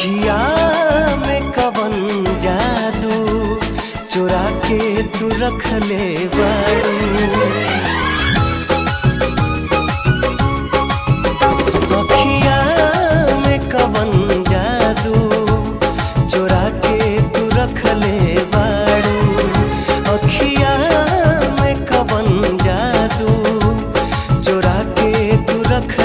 अखिया में कवन जादू चुरा के तू रख ले बारू। अखिया में कवन जादू चुरा के तू रख ले बारू। अखिया में कवन जादू चुरा के तू रख